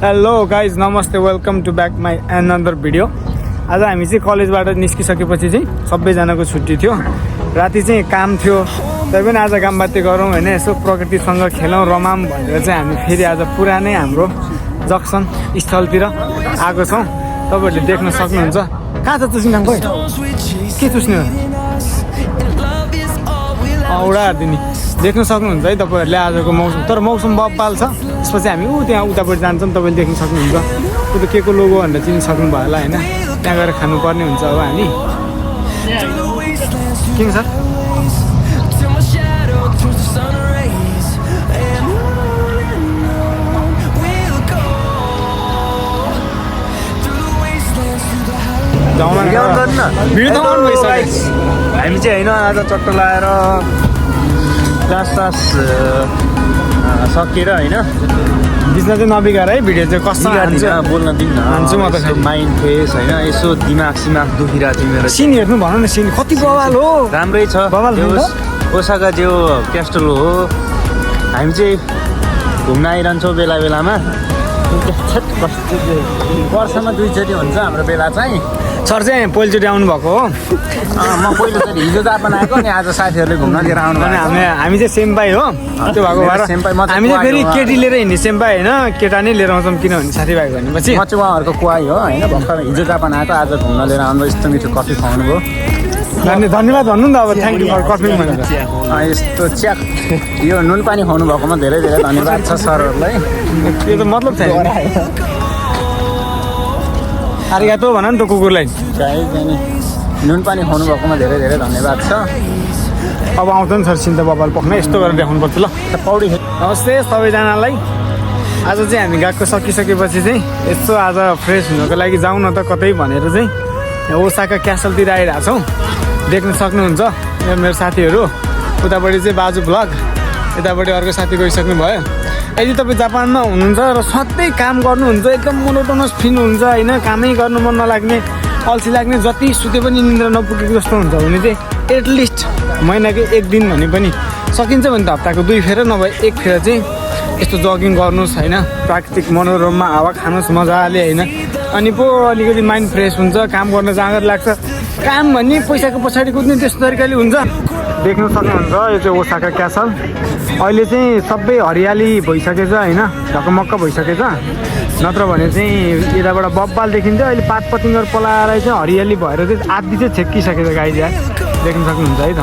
Hello guys नमस्ते welcome to back my another video. आज हामी चाहिँ कलेजबाट निस्किसकेपछि चाहिँ सबैजनाको छुट्टी थियो। राति चाहिँ काम थियो, तै पनि आज काम बाती गरौँ होइन, यसो प्रकृतिसँग खेलौँ रमाम भनेर चाहिँ हामी फेरि आज पुरानै हाम्रो जक्सन स्थलतिर आएको छौँ। तपाईँहरूले देख्न सक्नुहुन्छ। कहाँ छ चुस्ने खोइ के चुस्ने हो औडा हारिदिने देख्न सक्नुहुन्छ है तपाईँहरूले आजको मौसम। तर मौसम बब्बाल छ। त्यसपछि हामी त्यहाँ उतापट्टि जान्छौँ, तपाईँले देख्न सक्नुहुन्छ। त्यो त के को लोगो भनेर चिन्न सक्नुभयो होला होइन। त्यहाँ गएर खानुपर्ने हुन्छ अब हामी। किन सर भिडियो त अन भइसक्यो। हामी चाहिँ होइन आज चट्ट लगाएर क्लास सकेर होइन बिचमा चाहिँ नबिगार है। भिडियो चाहिँ कस्तो बोल्न दिन्न हान्छु म त माइन्ड फ्रेस होइन। यसो दिमाग दुखिरहेको थियो मेरो। सिन हेर्नु भन न, सिन कति बवाल हो। राम्रै छ बवाल ओसाका जो क्यास्टल हो। हामी चाहिँ घुम्न आइरहन्छौँ बेला बेलामा। वर्षमा 2 चोटि हुन्छ हाम्रो बेला चाहिँ। सर चाहिँ पहिलोचोटि आउनुभएको हो। म पहिलोचोटि हिजो जापान आएको अनि आज साथीहरूले घुम्न लिएर आउनु अनि हामी चाहिँ सेम्पाई हो। त्यो भएको भएर हामी चाहिँ फेरि केटी लिएर हिँड्ने सेम्पाई होइन, केटा नै लिएर आउँछौँ किनभने साथीभाइ भनेपछि। म चाहिँ उहाँहरूको कुवाई हो होइन। भर्खर हिजो जापान आएको आज घुम्न लिएर आउनु। यस्तो मिठो कफी खुवाउनु भयो। धन्यवाद भन्नु नि त। अब थ्याङ्क यू फर कफी भनेर। यस्तो च्याक यो नुन पानी खुवाउनु भएकोमा धेरै धेरै धन्यवाद छ सरहरूलाई। त्यो त मतलब छैन। आरिगातो भन नि त कुकुरलाई। नुन पानी खुवाउनु भएकोमा धेरै धेरै धन्यवाद छ। अब आउँछ नि सर सिन्त बबाल पख्न। यस्तो गरेर देखाउनु पर्छ ल। पौडी नमस्ते सबैजनालाई। आज चाहिँ हामी गएको सकिसकेपछि चाहिँ यस्तो आज फ्रेस हुनको लागि जाउँ न त कतै भनेर चाहिँ ओसाका क्यासलतिर आइरहेको छौँ। देख्न सक्नुहुन्छ मेरो साथीहरू। उतापट्टि चाहिँ बाजु भ्लग, यतापट्टि अर्को साथी गइसक्नु भयो। यदि तपाईँ जापानमा हुनुहुन्छ र सधैँ काम गर्नुहुन्छ, एकदम मोनोटोनस फिल हुन्छ होइन, कामै गर्नु मन नलाग्ने, अल्छी लाग्ने, जति सुते पनि निन्द्रा नपुगेको जस्तो हुन्छ भने चाहिँ एटलिस्ट महिनाको 1 दिन भने पनि सकिन्छ भने त हप्ताको 2 फेर नभए 1 फेर चाहिँ यस्तो जगिङ गर्नुहोस् होइन। प्राकृतिक मनोरममा हावा खानुहोस् मजाले होइन। अनि पो अलिकति माइन्ड फ्रेस हुन्छ। काम गर्न जाँगर लाग्छ। काम भन्ने पैसाको पछाडि कुद्ने त्यस्तो तरिकाले हुन्छ। देख्न सक्नुहुन्छ यो चाहिँ ओसाका क्यासल। अहिले चाहिँ सबै हरियाली भइसकेछ होइन, ढकमक्क भइसकेछ। नत्र भने चाहिँ यताबाट बब्बाल देखिन्छ। अहिले पात पतिङ्गर पलाएर चाहिँ हरियाली भएर चाहिँ आधी चाहिँ छेक्किसकेछ गाई चाहिँ। देख्न सक्नुहुन्छ है त।